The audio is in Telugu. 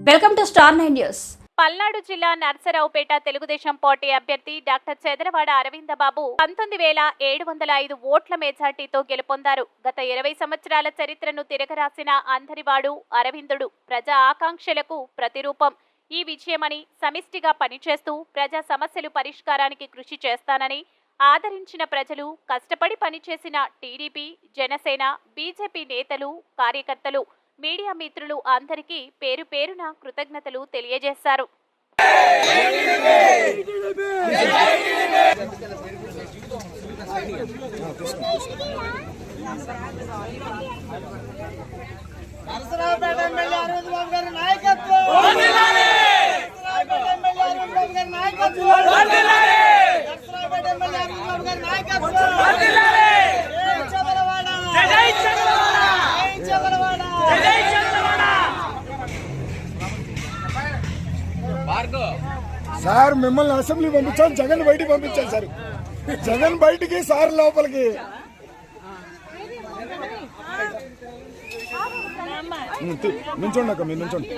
Welcome to star 9 news. Palnadu జిల్లా నర్సరావుపేట తెలుగుదేశం పార్టీ అభ్యర్థి డాక్టర్ చెదరవాడ అరవిందబాబు 19,705 ఓట్ల మెజార్టీతో గెలుపొందారు. గత 20 సంవత్సరాల చరిత్రను తిరగరాసిన అందరివాడు అరవిందుడు ప్రజా ఆకాంక్షలకు ప్రతిరూపం. ఈ విజయమని సమిష్టిగా పనిచేస్తూ ప్రజా సమస్యలు పరిష్కారానికి కృషి చేస్తానని ఆదరించిన ప్రజలు, కష్టపడి పనిచేసిన టీడీపీ, జనసేన, బీజేపీ నేతలు, కార్యకర్తలు, మీడియా మిత్రులు అందరికీ పేరు పేరున కృతజ్ఞతలు తెలియజేశారు. సార్ మిమ్మల్ని అసెంబ్లీ పంపించాలి, జగన్ బయటికి పంపించాలి సార్. జగన్ బయటికి, సార్ లోపలికి. నుంచోండి అక్క, మీరు నుంచోండి.